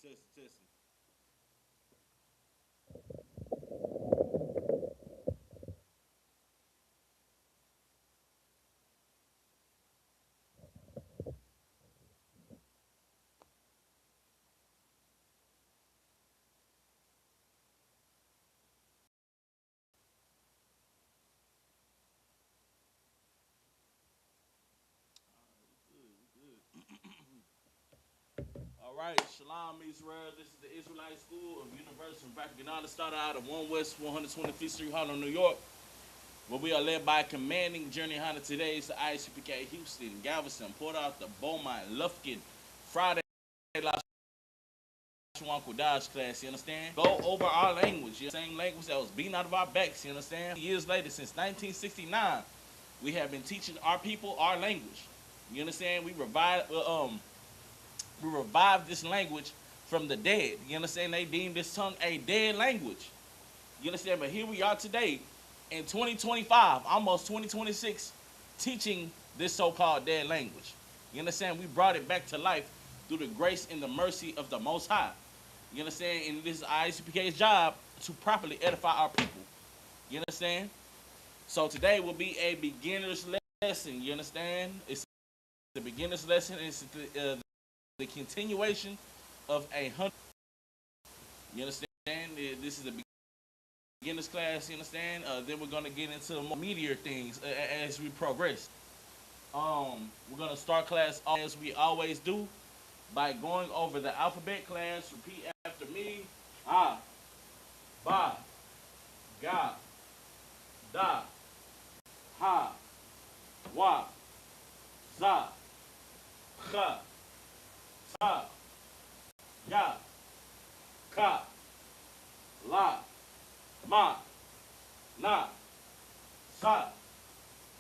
Testing. All right, Shalom Israel. This is the Israelite School of University of African started out of 1 West 125th Street, Harlem, New York, where we are led by commanding journey hunter today is the Isupk Houston, Galveston, Port Arthur, Beaumont, Lufkin, Friday, Lashawan Qadash class, you understand? Go over our language, the same language that was beaten out of our backs, you understand? Years later, since 1969, we have been teaching our people our language. You understand? We revived this language from the dead. You understand? They deemed this tongue a dead language. You understand? But here we are today in 2025, almost 2026, teaching this so-called dead language. You understand? We brought it back to life through the grace and the mercy of the Most High. You understand? And this is ISPK's job to properly edify our people. You understand? So today will be a beginner's lesson. You understand? It's the beginner's lesson. It's the continuation of 100. You understand? This is the beginner's class. You understand? Then we're gonna get into more meatier things as we progress. We're gonna start class as we always do by going over the alphabet. Class, repeat after me. Ah, ba, ga, da, ha, wa, za, kha, ta, ya, ka, la, ma, na, sa,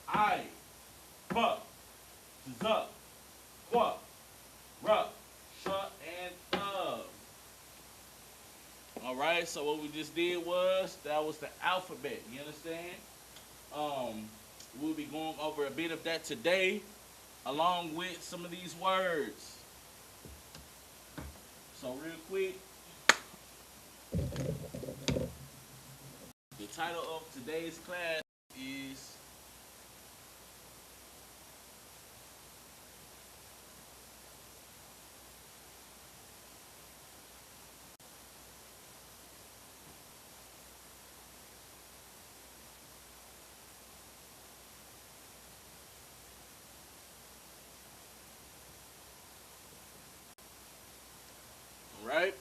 I, pa, za, qua, ra, sha, and All right, so what we just did was that was the alphabet. You understand? We'll be going over a bit of that today, along with some of these words. So real quick, the title of today's class is right.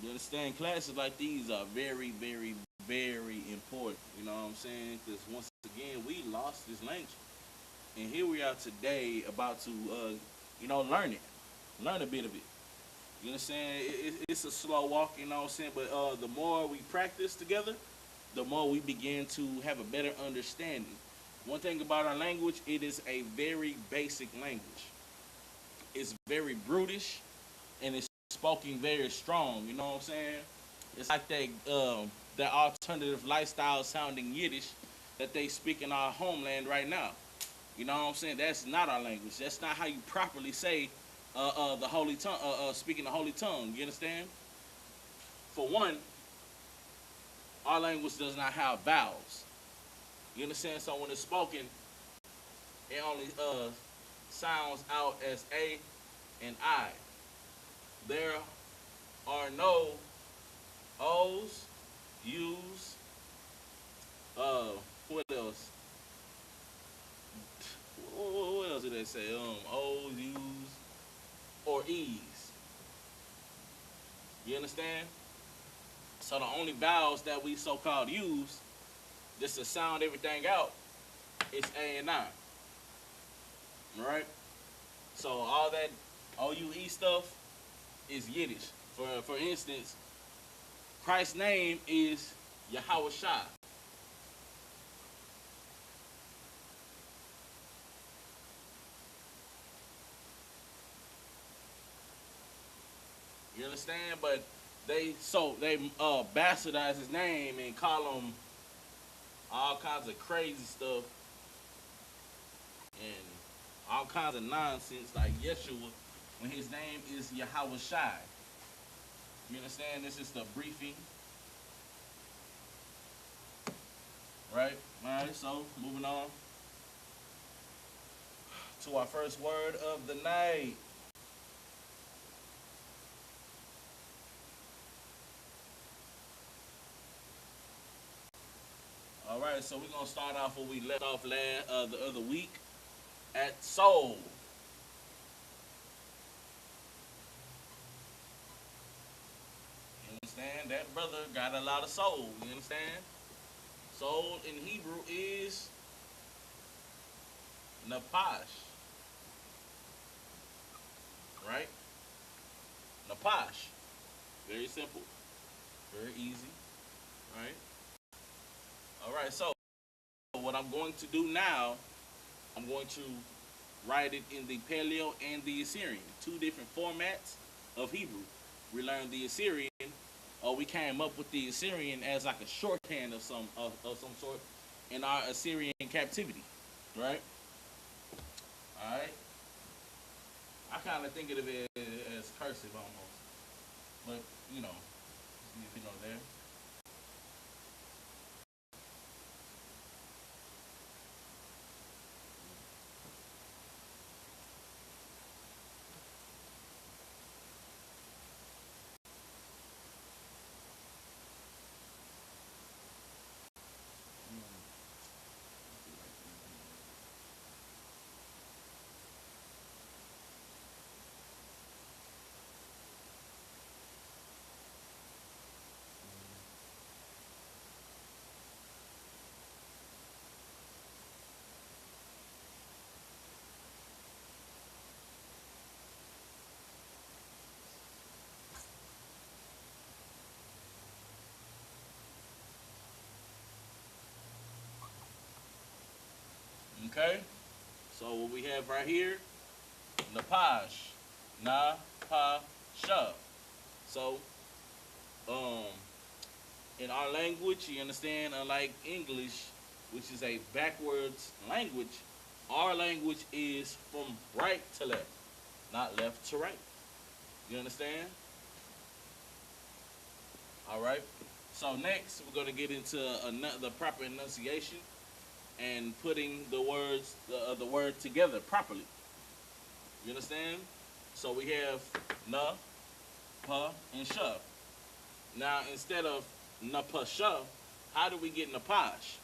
You understand? Classes like these are very, very, very important. You know what I'm saying? Because once again, we lost this language, and here we are today about to, learn it, learn a bit of it. You understand? It's a slow walk. You know what I'm saying? But the more we practice together, the more we begin to have a better understanding. One thing about our language, it is a very basic language. It's very brutish, and it's spoken very strong. You know what I'm saying? It's like that alternative lifestyle sounding Yiddish that they speak in our homeland right now. You know what I'm saying? That's not our language. That's not how you properly say the holy tongue. Speaking the holy tongue. You understand? For one, our language does not have vowels. You understand? So when it's spoken, it only sounds out as A and I. There are no O's, U's, what else? What else did they say? O's, U's, or E's. You understand? So the only vowels that we so-called use, just to sound everything out, is A and I. Right? So all that OUE stuff is Yiddish. For instance, Christ's name is Yahweh Shai. You understand? But they bastardize his name and call him all kinds of crazy stuff and all kinds of nonsense like Yeshua when his name is Yahweh Shai. You understand? This is the briefing, right? All right. So moving on to our first word of the night. All right, so we're gonna start off where we left off the other week at soul. You understand? That brother got a lot of soul. You understand? Soul in Hebrew is napash, right? Napash. Very simple, very easy, right? All right, so what I'm going to do now, I'm going to write it in the Paleo and the Assyrian, two different formats of Hebrew. We learned the Assyrian, or we came up with the Assyrian as like a shorthand of some sort in our Assyrian captivity, right? All right. I kind of think of it as cursive almost, but there. Okay. So what we have right here, napash, na pa sha. So, um, in our language, you understand, unlike English, which is a backwards language, our language is from right to left, not left to right. You understand? All right. So next, we're going to get into the proper enunciation and putting the word together properly. You understand? So we have na, pa, and sha. Now, instead of na pa sha, how do we get napash?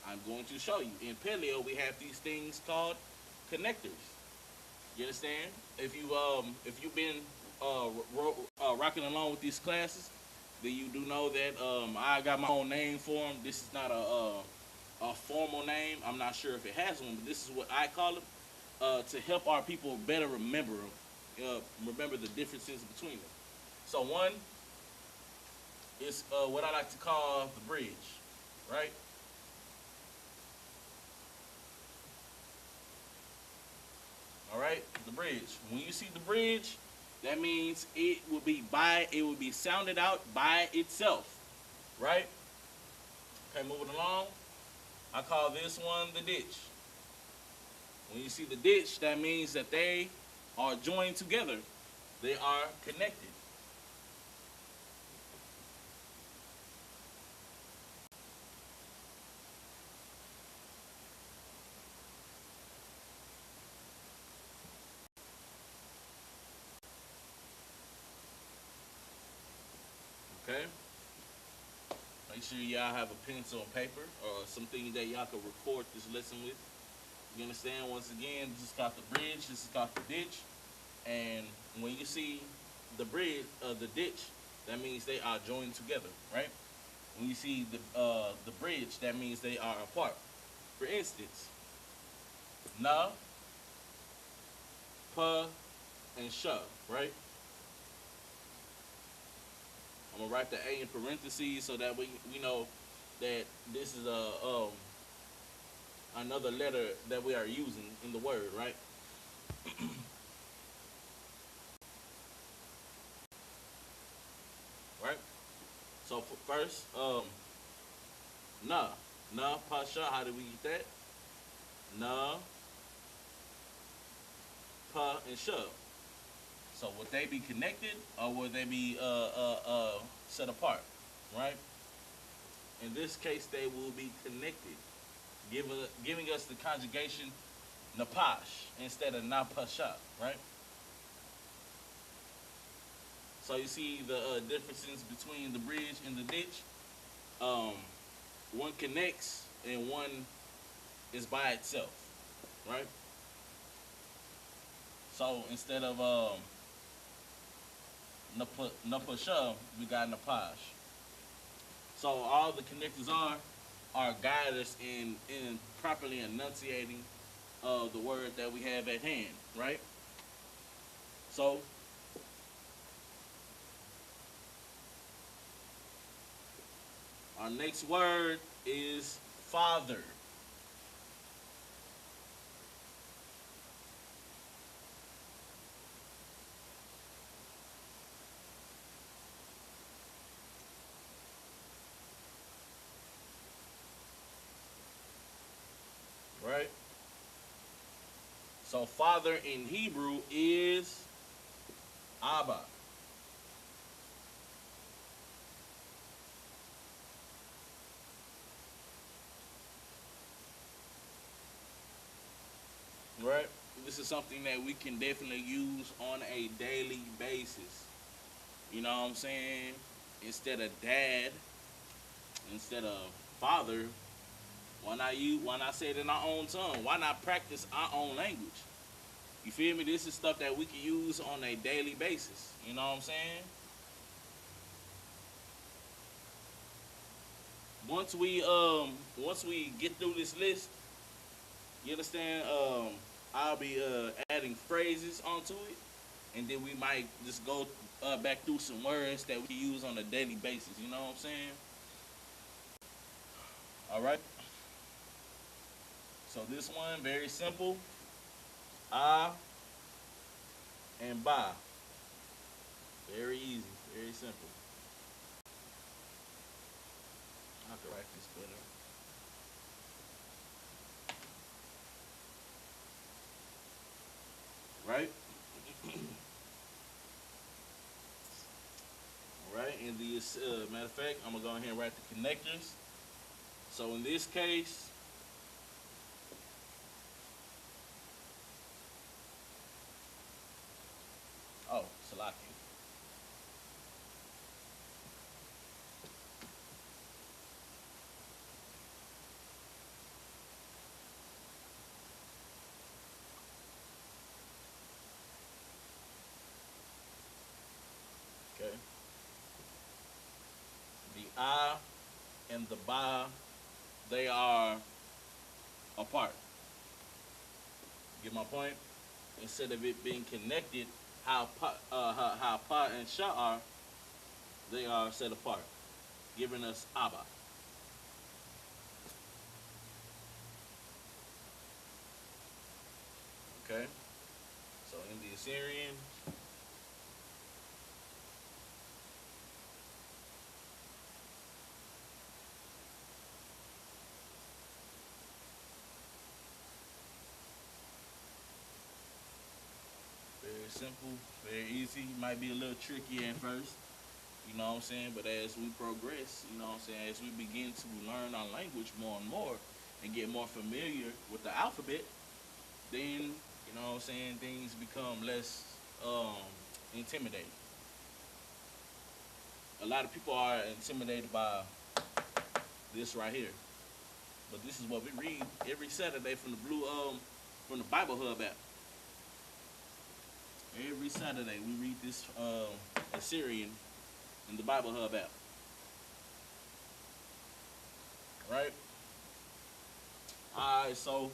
I'm going to show you. In Paleo, we have these things called connectors. You understand? If you've been rocking along with these classes, then you do know that I got my own name for them. This is not a formal name. I'm not sure if it has one, but this is what I call it to help our people better remember the differences between them. So one is what I like to call the bridge, right? All right, the bridge. When you see the bridge, that means it will be sounded out by itself, right? Okay, moving along. I call this one the ditch. When you see the ditch, that means that they are joined together. They are connected. Okay? Make sure y'all have a pencil and paper or something that y'all can record this lesson with. You understand? Once again, this is called the bridge. This is called the ditch. And when you see the ditch, that means they are joined together, right? When you see the bridge, that means they are apart. For instance, na, pa, and sha, right? I'm gonna write the A in parentheses so that we know that this is another letter that we are using in the word, right? Right. So first, na, pasha. How do we get that? Na, pa, and shove. So would they be connected or would they be set apart? Right? In this case, they will be connected, giving us the conjugation napash instead of napasha. Right? So you see the differences between the bridge and the ditch. Um, one connects and one is by itself, right? So instead of napasha, we got napash. So all the connectors are guide us in properly enunciating the word that we have at hand, right? So our next word is father. Right? So father in Hebrew is Abba. Right? This is something that we can definitely use on a daily basis. You know what I'm saying? Instead of dad, instead of father, why not say it in our own tongue? Why not practice our own language? You feel me? This is stuff that we can use on a daily basis. You know what I'm saying? Once we get through this list, you understand? I'll be adding phrases onto it, and then we might just go back through some words that we use on a daily basis. You know what I'm saying? All right. So this one very simple. Ah and ba. Very easy. Very simple. I have to write this better. Right. All right. And the matter of fact, I'm gonna go ahead and write the connectors. So in this case, oh, Salaki. Okay. The I and the ba, they are apart. Get my point? Instead of it being connected, how pa and sha are, they are set apart, giving us Abba. Okay? So in the Assyrian, very simple, very easy. Might be a little tricky at first, you know what I'm saying? But as we progress, you know what I'm saying, as we begin to learn our language more and more and get more familiar with the alphabet, then, you know what I'm saying, things become less intimidating. A lot of people are intimidated by this right here. But this is what we read every Saturday from the from the Bible Hub app. Every Saturday we read this Assyrian in the Bible Hub app. Right? Alright, so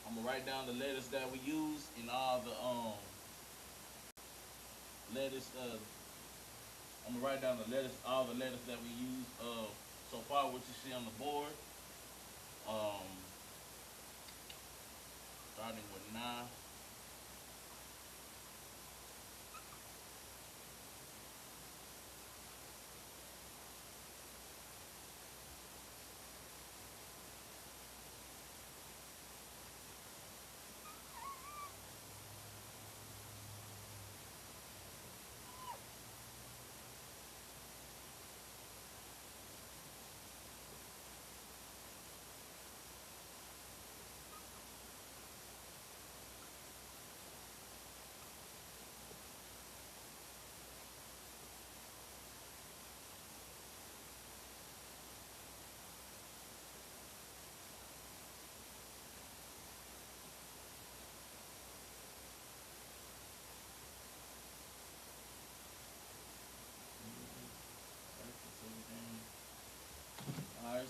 I'm gonna write down the letters that we use in all the letters I'm gonna write down the letters, all the letters that we use so far, what you see on the board. Um, Starting with Na.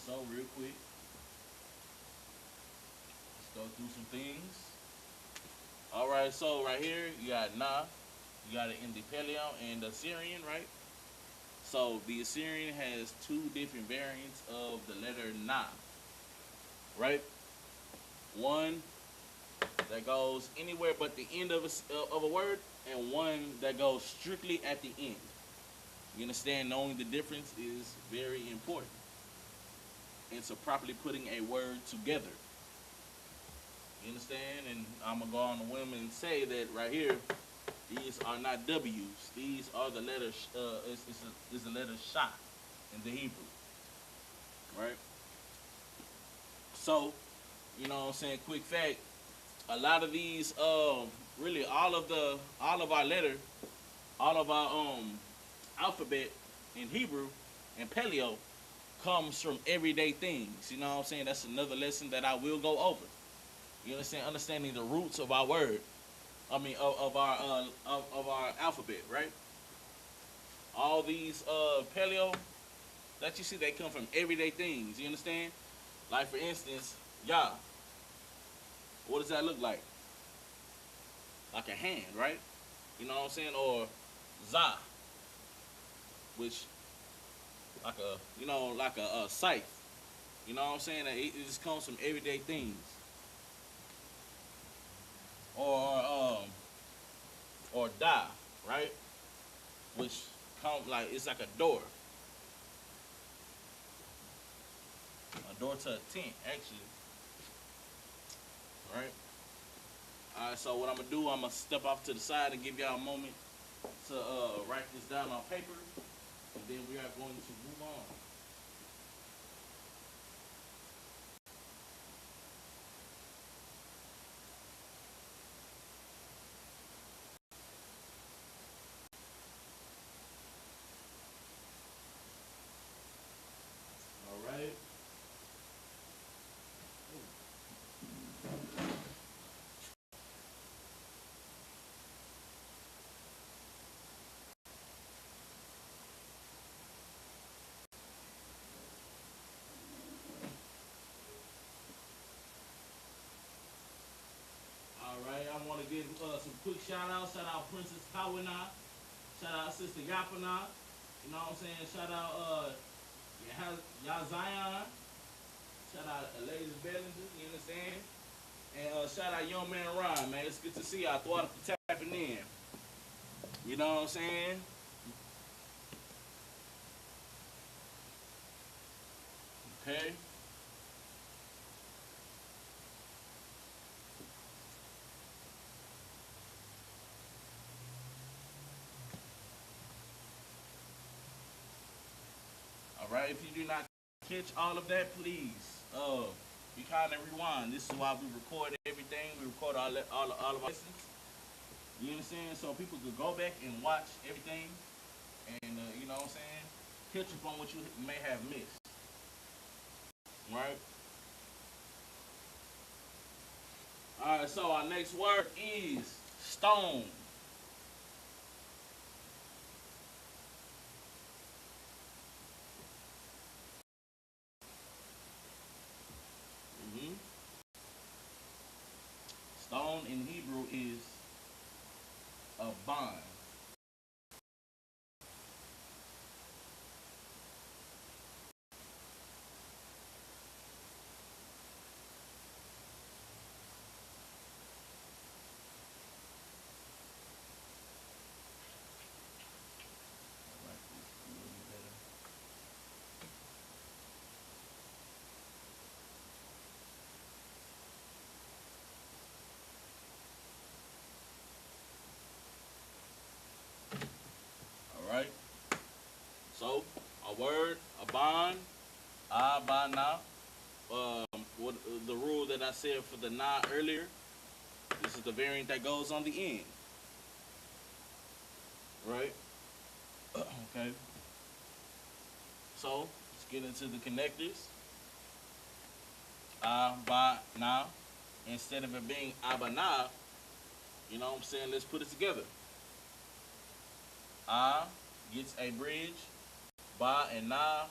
so real quick, let's go through some things. All right, so right here you got Na, you got it in the Paleo and the Assyrian, right? So the Assyrian has two different variants of the letter Na, right? One that goes anywhere but the end of a word, and one that goes strictly at the end. You understand? Knowing the difference is very important into properly putting a word together. You understand? And I'm gonna go on the whim and say that right here, these are not W's. These are the letters. It's the letter Shah in the Hebrew, right? So, you know what I'm saying? Quick fact: a lot of these, really all of our letter, all of our alphabet in Hebrew and Paleo comes from everyday things. You know what I'm saying? That's another lesson that I will go over. You understand? Understanding the roots of our word. I mean, of our alphabet, right? All these Paleo that you see, they come from everyday things. You understand? Like for instance, Yah. What does that look like? Like a hand, right? You know what I'm saying? Or Zah, which like a scythe. You know what I'm saying? It just comes from everyday things. Or Da, right? Which it's like a door. A door to a tent, actually. Right? Alright, so what I'm gonna do, I'm gonna step off to the side and give y'all a moment to write this down on paper, and then we are going to move on. Alright. Alright, I want to give some quick shout outs. Shout out Princess Kawana. Shout out Sister Yapana. You know what I'm saying? Shout out Zion. Shout out Ladies Bellinger. You understand? And shout out Young Man Ron, man. It's good to see y'all. Thought for tapping in. You know what I'm saying? Okay. Alright, if you do not catch all of that, please be kind and rewind. This is why we record everything. We record all of our lessons. You understand? So people could go back and watch everything and you know what I'm saying? Catch up on what you may have missed. Right? Alright, so our next word is stone. hmm Stone in Hebrew is a bond. Alright? So, a word, a bond, ba na. What the rule that I said for the na earlier. This is the variant that goes on the end. Right? Okay. So, let's get into the connectors. Ba na. Instead of it being abana, you know what I'm saying? Let's put it together. Gets a bridge. Ba and na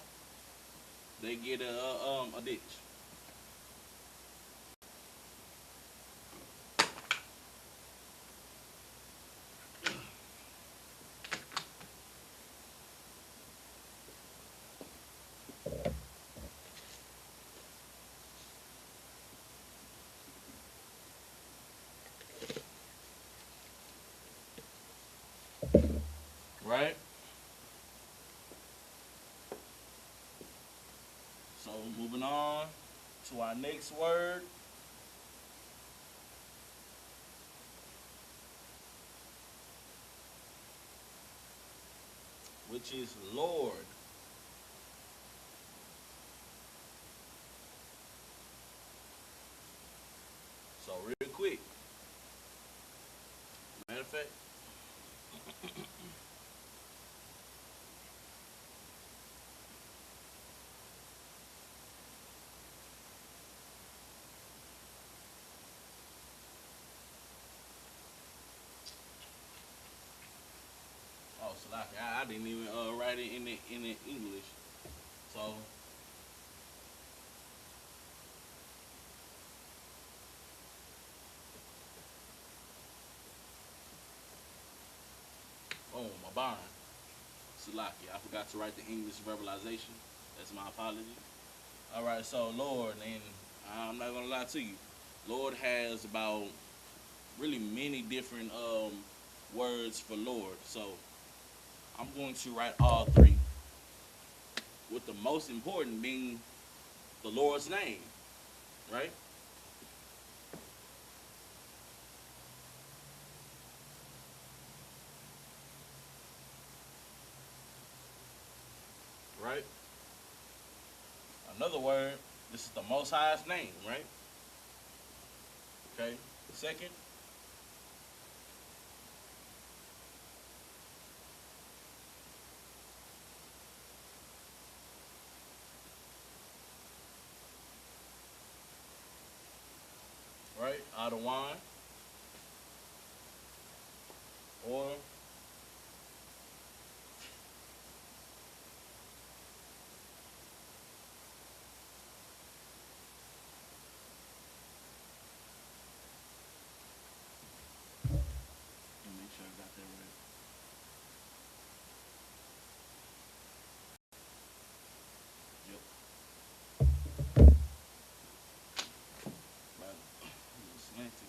they get a ditch. Right? So moving on to our next word, which is Lord. So real quick, matter of fact, oh, so like I didn't even write it in the English. So oh my barn. Salaki. I forgot to write the English verbalization. That's my apology. All right, so Lord, and I'm not gonna lie to you, Lord has about really many different words for Lord. So I'm going to write all three, with the most important being the Lord's name, right? Right. Another word. This is the Most High's name, right? Okay. Second, right? Adawan, or let me make sure I got that right. Yep. Right. Slanted.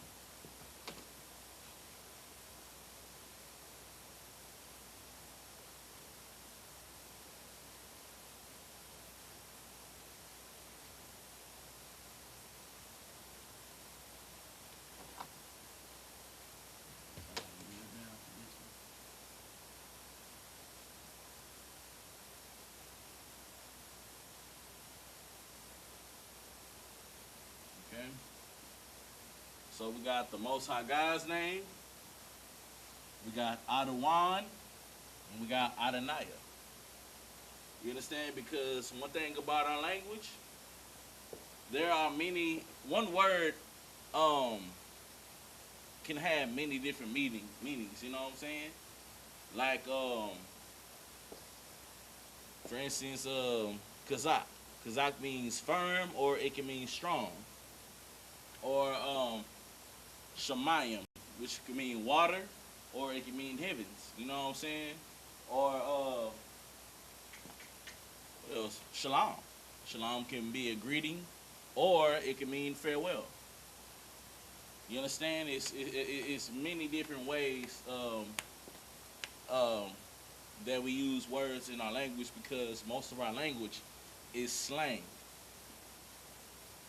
Okay. So we got the Most High God's name, we got Adawan, and we got Adonaiah. You understand? Because one thing about our language, there are many. One word um can have many different meanings. You know what I'm saying? Like for instance, kazak. Kazak means firm, or it can mean strong. Or shemayim, which can mean water, or it can mean heavens. You know what I'm saying? Or what else? Shalom. Shalom can be a greeting, or it can mean farewell. You understand? It's many different ways um, that we use words in our language, because most of our language is slang.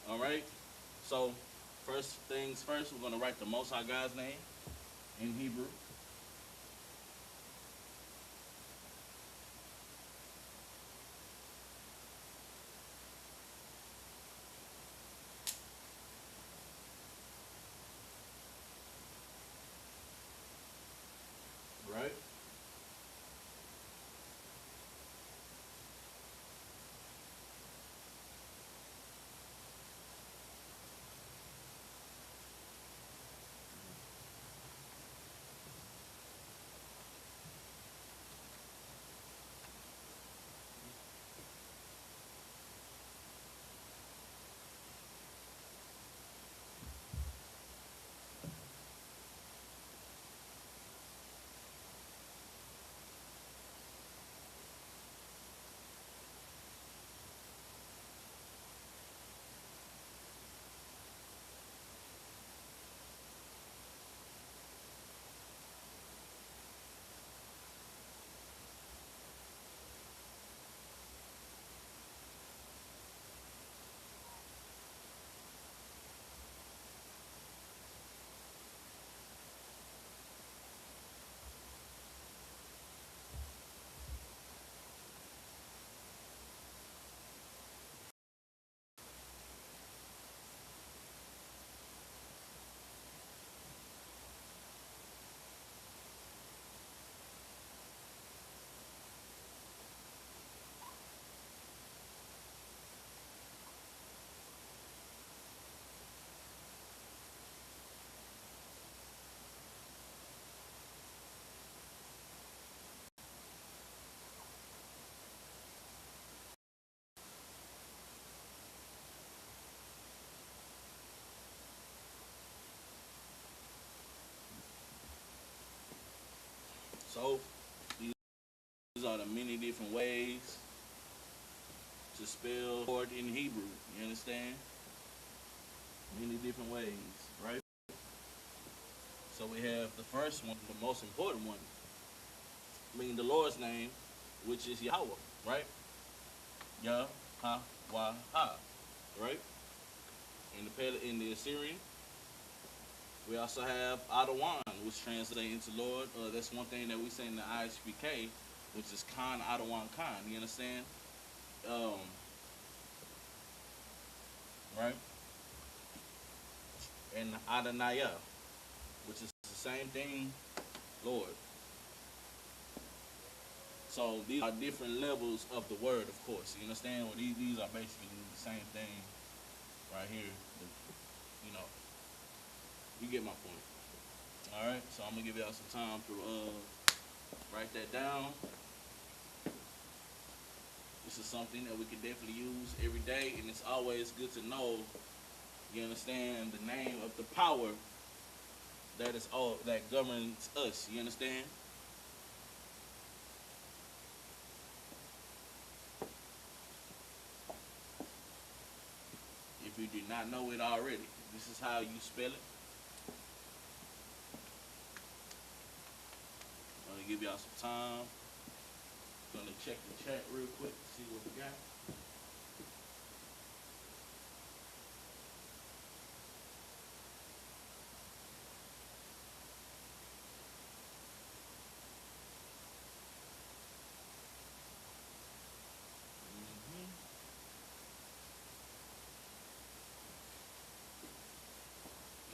All right. So first things first, we're gonna write the Most High God's name in Hebrew. Right. So these are the many different ways to spell Lord in Hebrew. You understand? Many different ways, right? So we have the first one, the most important one, meaning the Lord's name, which is Yahweh, right? Yah, ha, wah, ha, right? In the Assyrian, we also have Adawan, which translates into Lord. That's one thing that we say in the Isupk, which is Khan Adawan Khan. You understand? Um, right? And Adonaiah, which is the same thing, Lord. So these are different levels of the word, of course. You understand? Well, these are basically the same thing right here. You know, you get my point. All right. So I'm gonna give y'all some time to write that down. This is something that we can definitely use every day, and it's always good to know. You understand the name of the power that is all that governs us. You understand? If you did not know it already, this is how you spell it. I'm gonna give y'all some time. I'm gonna check the chat real quick to see what we got.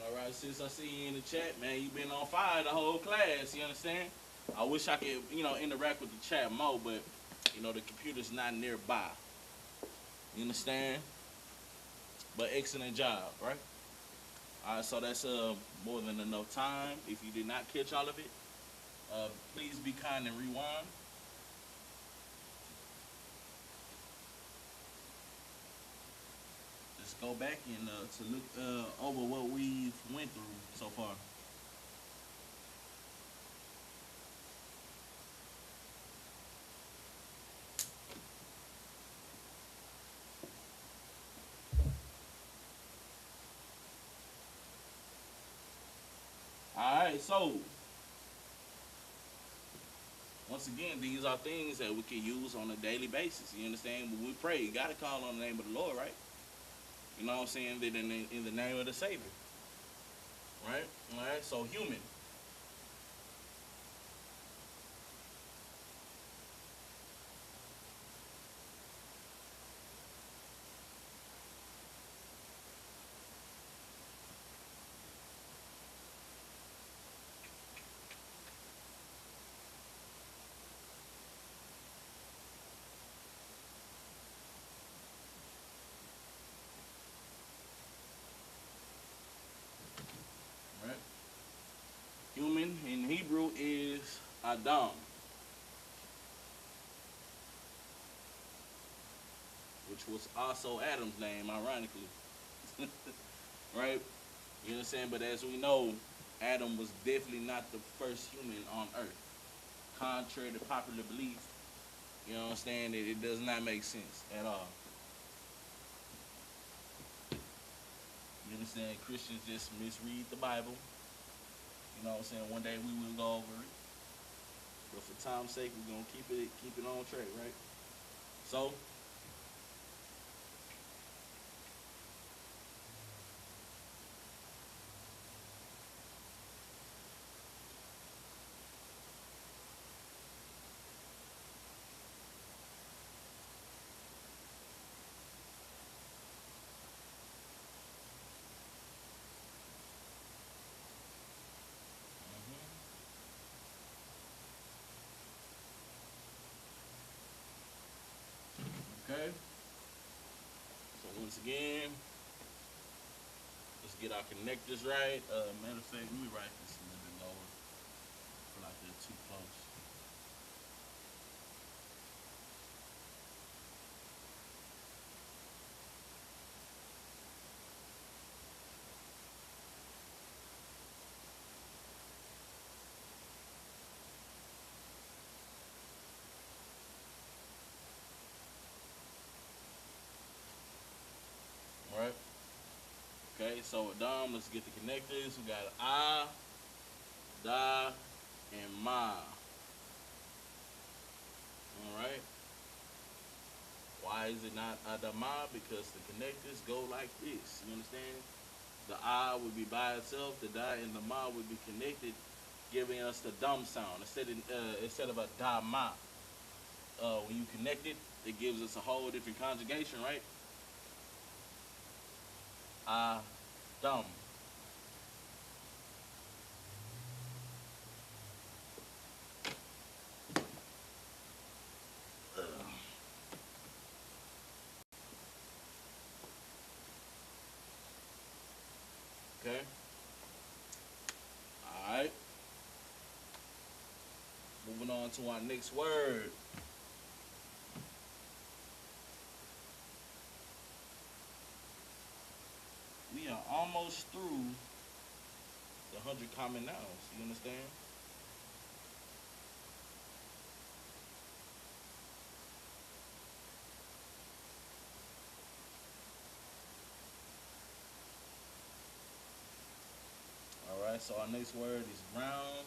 All right, sis, I see you in the chat, man. You've been on fire the whole class. You understand? I wish I could, interact with the chat more, but the computer's not nearby. You understand? But excellent job, right? All right, so that's more than enough time. If you did not catch all of it, please be kind and rewind. Let's go back and to look over what we've went through so far. All right, so once again, these are things that we can use on a daily basis. You understand? When we pray, you got to call on the name of the Lord, right? You know what I'm saying? That in the name of the Savior, right? All right, so human. Right? Human in Hebrew is Adam, which was also Adam's name, ironically. Right? You understand? But as we know, Adam was definitely not the first human on earth. Contrary to popular belief, you understand that it does not make sense at all. You understand? Christians just misread the Bible. You know what I'm saying? One day we will go over it. But for time's sake, we're gonna keep it on track, right? So okay. So once again, let's get our connectors right. Matter of fact, let me write this a little bit lower. I feel like they're too close. so let's get the connectors. We got I, Da, and Ma. Alright. Why is it not Adama? Because the connectors go like this. You understand? The I would be by itself, the Da and the Ma would be connected, giving us the dum sound instead of a Da Ma. When you connect it, it gives us a whole different conjugation, right? Dum. Okay. All right. Moving on to our next word. We are almost through the 100 common nouns. You understand? All right. So our next word is brown.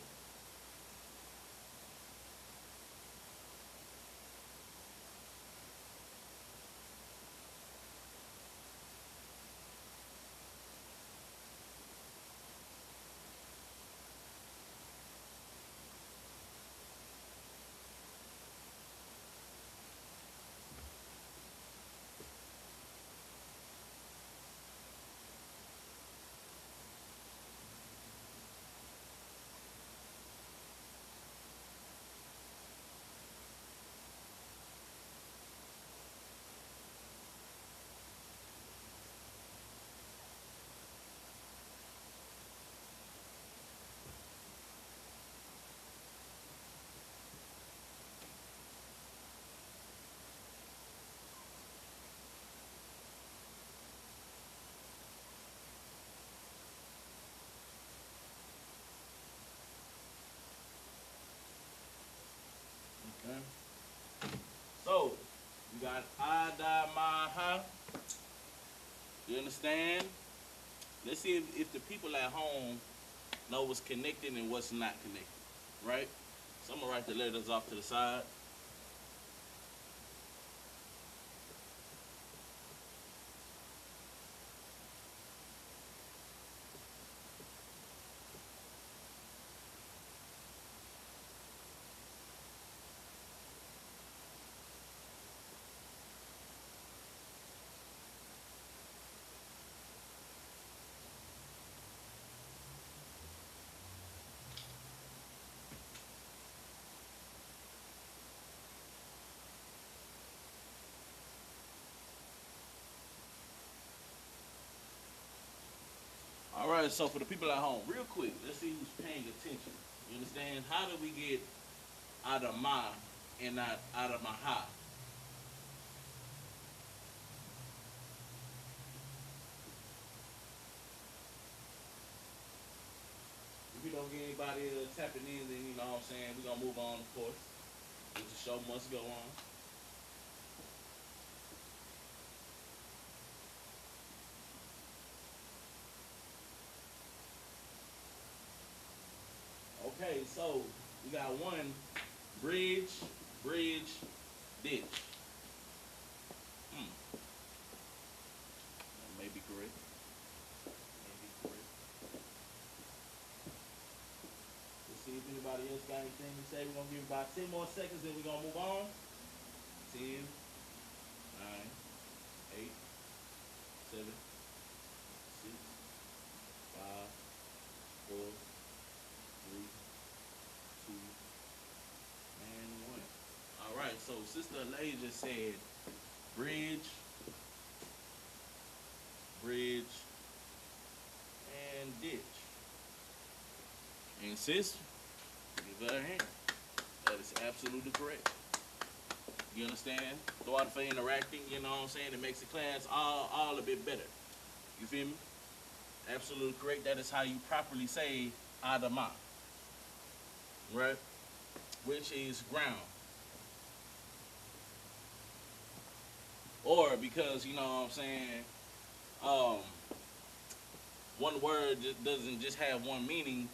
Okay. So you got Adamaha. You understand? Let's see if the people at home know what's connected and what's not connected. Right? So I'm gonna write the letters off to the side. All right, so for the people at home, real quick, let's see who's paying attention. You understand? How do we get out of my and not out of my ha? If we don't get anybody tapping in, then you know what I'm saying, we're gonna move on, of course. The show must go on. Okay, so we got one bridge, bridge, ditch. That may be correct. May be correct. Let's see if anybody else got anything to say. We're gonna give about 10 more seconds, then we're gonna move on. 10, 9, 8, 7, 6, 5, 4, 3, 2, and 1. All right, so Sister Lay just said bridge, bridge, and ditch. And sis, give her a hand. That is absolutely correct. You understand? Throw out for interacting, you know what I'm saying? It makes the class all a bit better. You feel me? Absolutely correct. That is how you properly say Adama. Right? Which is ground. Or because, you know what I'm saying, one word doesn't just have one meaning.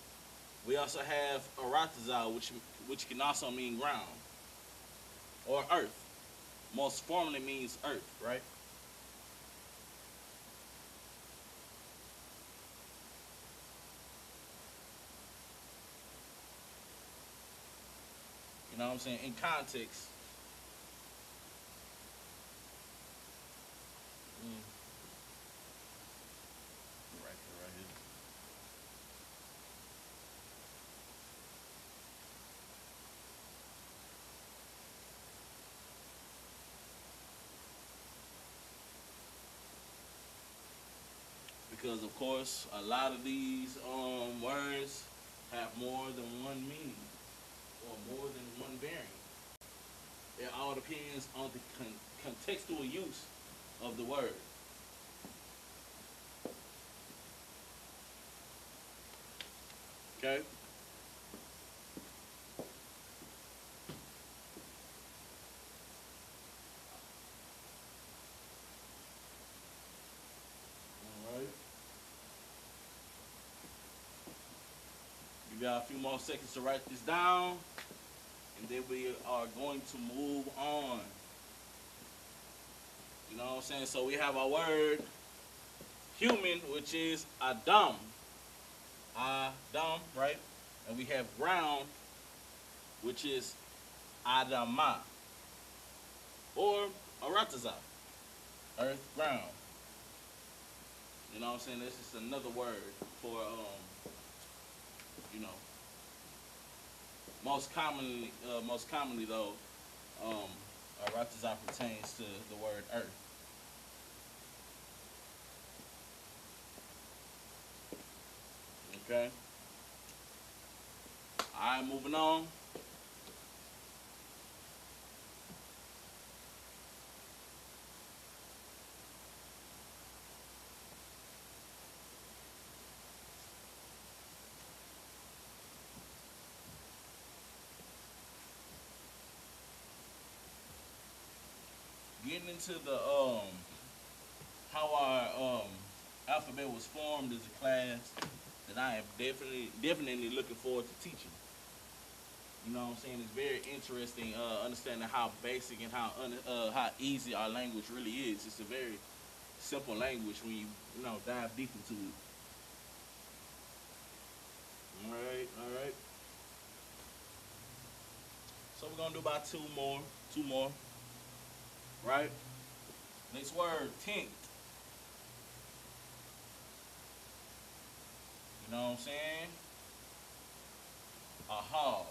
We also have arataza, which can also mean ground or earth. Most formally means earth, right? You know what I'm saying? In context. Mm, right here, right here. Because of course, a lot of these words have more than one meaning or more than one bearing. It all depends on the contextual use of the word. Okay. All right. You got a few more seconds to write this down, and then we are going to move on. You know what I'm saying? So we have our word human, which is Adam. Adam, right? And we have ground, which is Adama. Or Arataza, earth, ground. You know what I'm saying? This is another word for, you know, most commonly though, um, Arataza pertains to the word earth. Okay. All right, moving on. Getting into the how our alphabet was formed as a class that I am definitely looking forward to teaching. You know what I'm saying? It's very interesting understanding how basic and how easy our language really is. It's a very simple language when you know dive deep into it. All right. So we're gonna do about two more, right? Next word, tint. You know what I'm saying? Aha.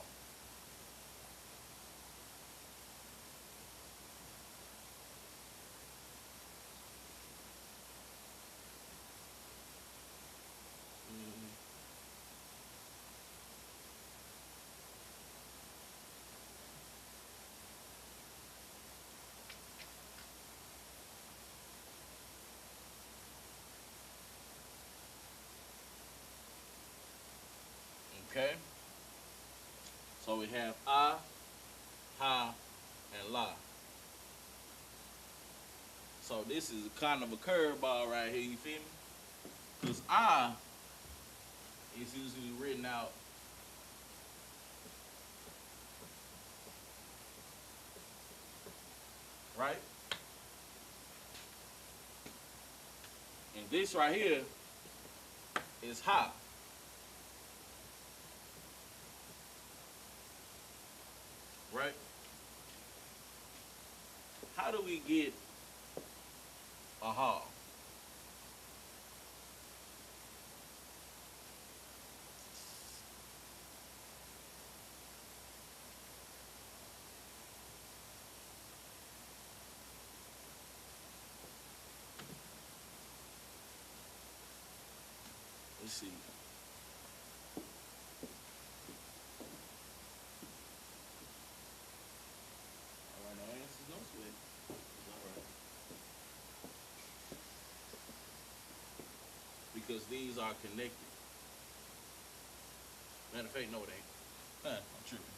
Mhm. Okay. So we have ha, and la. So this is kind of a curveball right here. You feel me? Because is usually written out right, and this right here is ha. Right? How do we get a ha? Let's see. All right, no answers, no sweat. It's all right. Because these are connected. Matter of fact, no, it ain't. Huh, I'm tripping.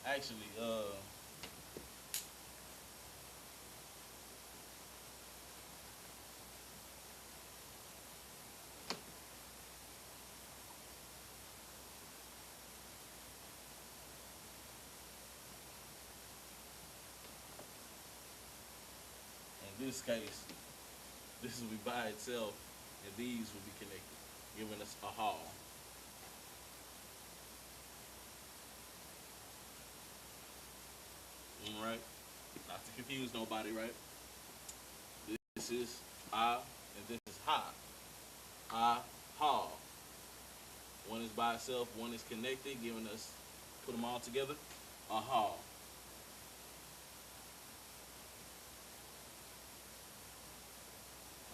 Actually, this case, this will be by itself, and these will be connected, giving us a hall. All right, not to confuse nobody, right? This is I, and this is ha. I, ha. One is by itself, one is connected, giving us, put them all together, a ha.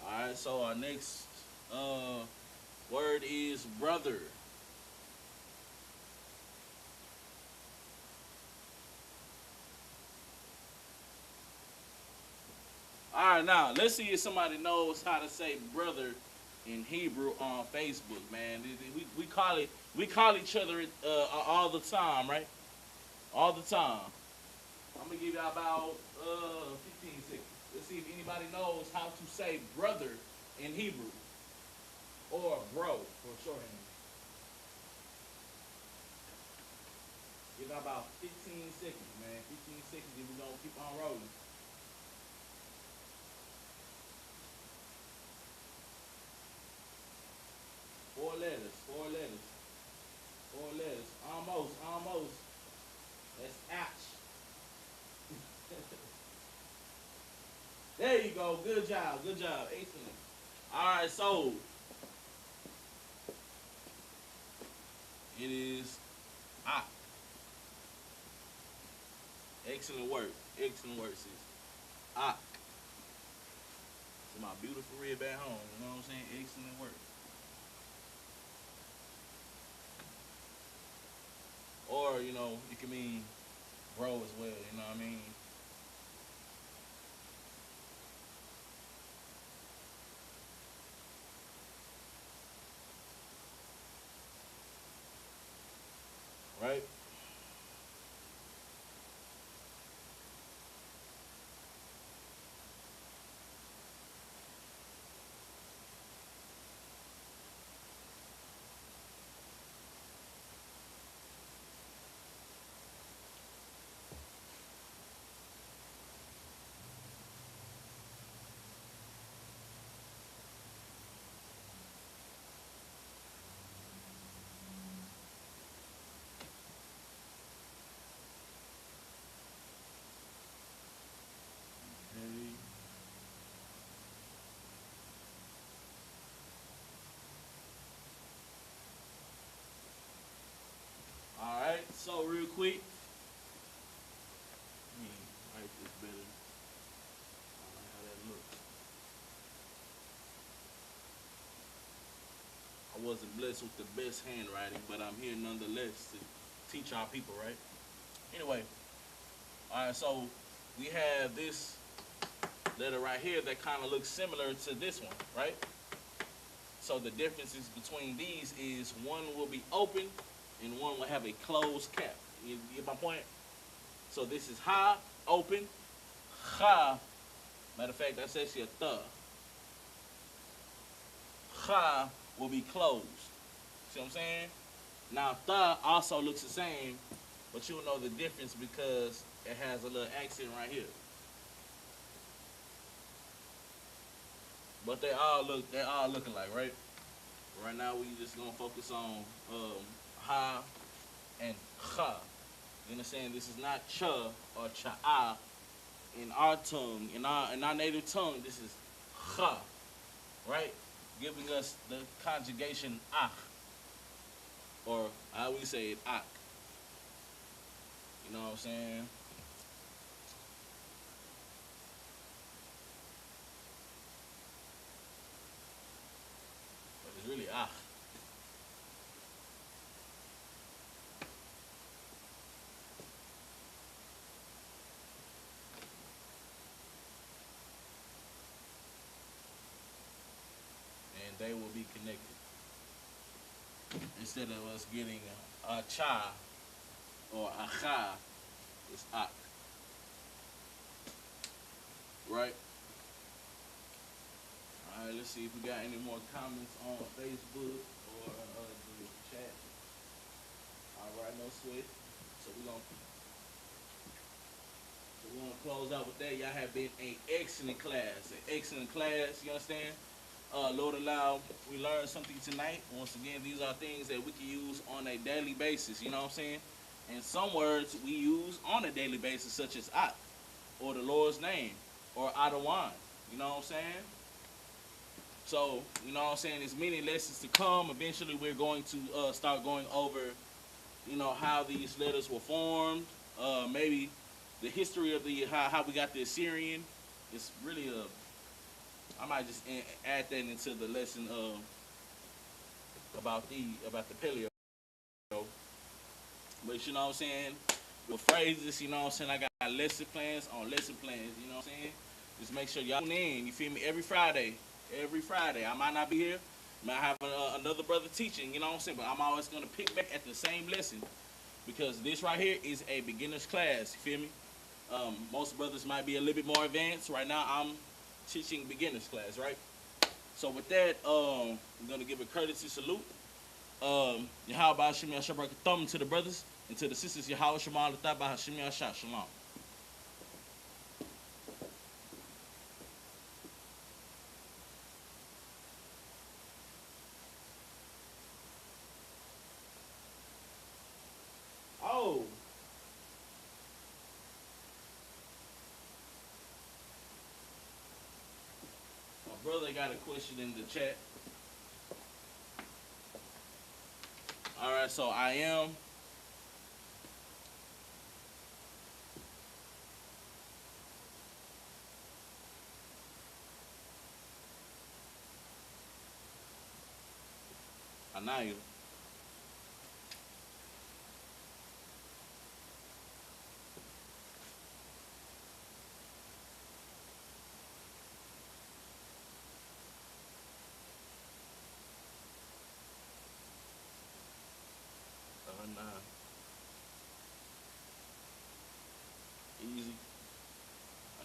All right, so our next word is brother. All right, now let's see if somebody knows how to say brother in Hebrew on Facebook, man. We call each other all the time, right? All the time. I'm gonna give y'all about 15 seconds. Let's see if anybody knows how to say brother in Hebrew or bro for shorthand. Give y'all about 15 seconds, man. 15 seconds, and we're gonna keep on rolling. Four letters, four letters, four letters. Almost, almost. That's ouch. There you go. Good job. Good job. Excellent. All right, so it is ah. Excellent work. Excellent work, sis. Ah. To my beautiful rib at home. You know what I'm saying? Excellent work. Or, you know, it can mean bro as well. You know what I mean? Right? Okay. All right. So real quick, let me write this better. I like how that looks. I wasn't blessed with the best handwriting, but I'm here nonetheless to teach our people, right? Anyway, all right. So we have this letter right here that kind of looks similar to this one, right? So the differences between these is one will be open and one will have a closed cap. You get my point? So this is ha, open, ha. Matter of fact, that's actually a th. Ha will be closed. See what I'm saying? Now th also looks the same, but you'll know the difference because it has a little accent right here. But they all looking like, right? Right now we just gonna focus on ha and cha. You understand? This is not cha or cha'a. In our tongue, in our native tongue, this is cha, right? Giving us the conjugation ach, or how we say it, ak. You know what I'm saying? But it's really ach. And they will be connected. Instead of us getting a cha or a cha, it's ak. Right? Alright, let's see if we got any more comments on Facebook or the chat. Alright, no sweat. So we're gonna So we're gonna close out with that. Y'all have been an excellent class. An excellent class, you understand? Lord allow we learned something tonight. Once again, these are things that we can use on a daily basis, you know what I'm saying? And some words we use on a daily basis, such as "ak," or the Lord's name, or "Adawan." You know what I'm saying? So, you know what I'm saying? There's many lessons to come. Eventually, we're going to start going over, you know, how these letters were formed. Maybe the history of the how we got the Assyrian. It's really a. I might just add that into the lesson about the paleo. But you know what I'm saying? With phrases, you know what I'm saying? I got lesson plans on lesson plans, you know what I'm saying? Just make sure y'all tune in, you feel me? Every Friday. Every Friday. I might not be here. Might have another brother teaching, you know what I'm saying? But I'm always going to pick back at the same lesson because this right here is a beginner's class, you feel me? Most brothers might be a little bit more advanced. Right now, I'm teaching beginner's class, right? So with that, I'm going to give a courtesy salute. Yahweh Hashem Yashabrak Thumb to the brothers and to the sisters. Yahweh Shema Lataba Hashem Yashah Shalom. Oh, my brother got a question in the chat. All right, so I am. Anaya. Easy.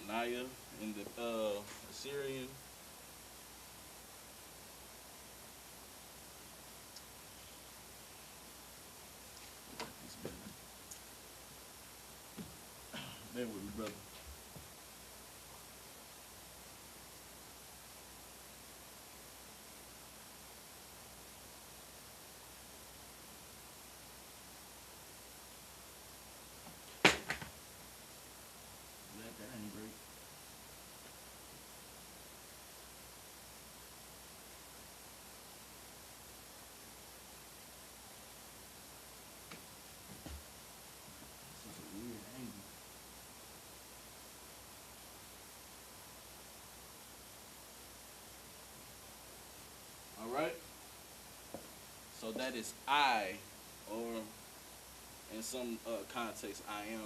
Anaya in the Assyrian. Bear with me, brother. Let that ain't break. This is a weird angle. All right. So that is I, or in some context, I am.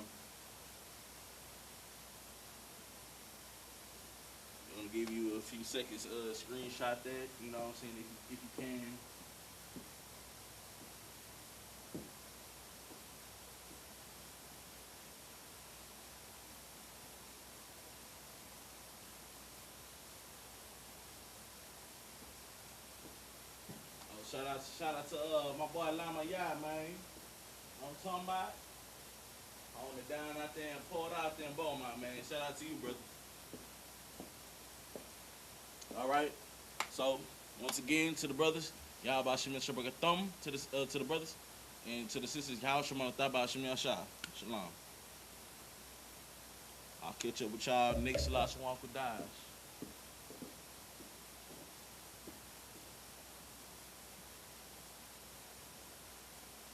I'm gonna give you a few seconds. Screenshot that. You know what I'm saying? If you can. Oh, shout out to my boy Lama Yah, man. You know what I'm talking about? Holding it down out there and pulled out there in Beaumont, man. Shout out to you, brother. All right. So once again, to the brothers, y'all about Shem Yashabak Thumb to the brothers, and to the sisters, y'all Shema Thaba Shem Yashah. Shalom. I'll catch up with y'all next Lashawan Qadash.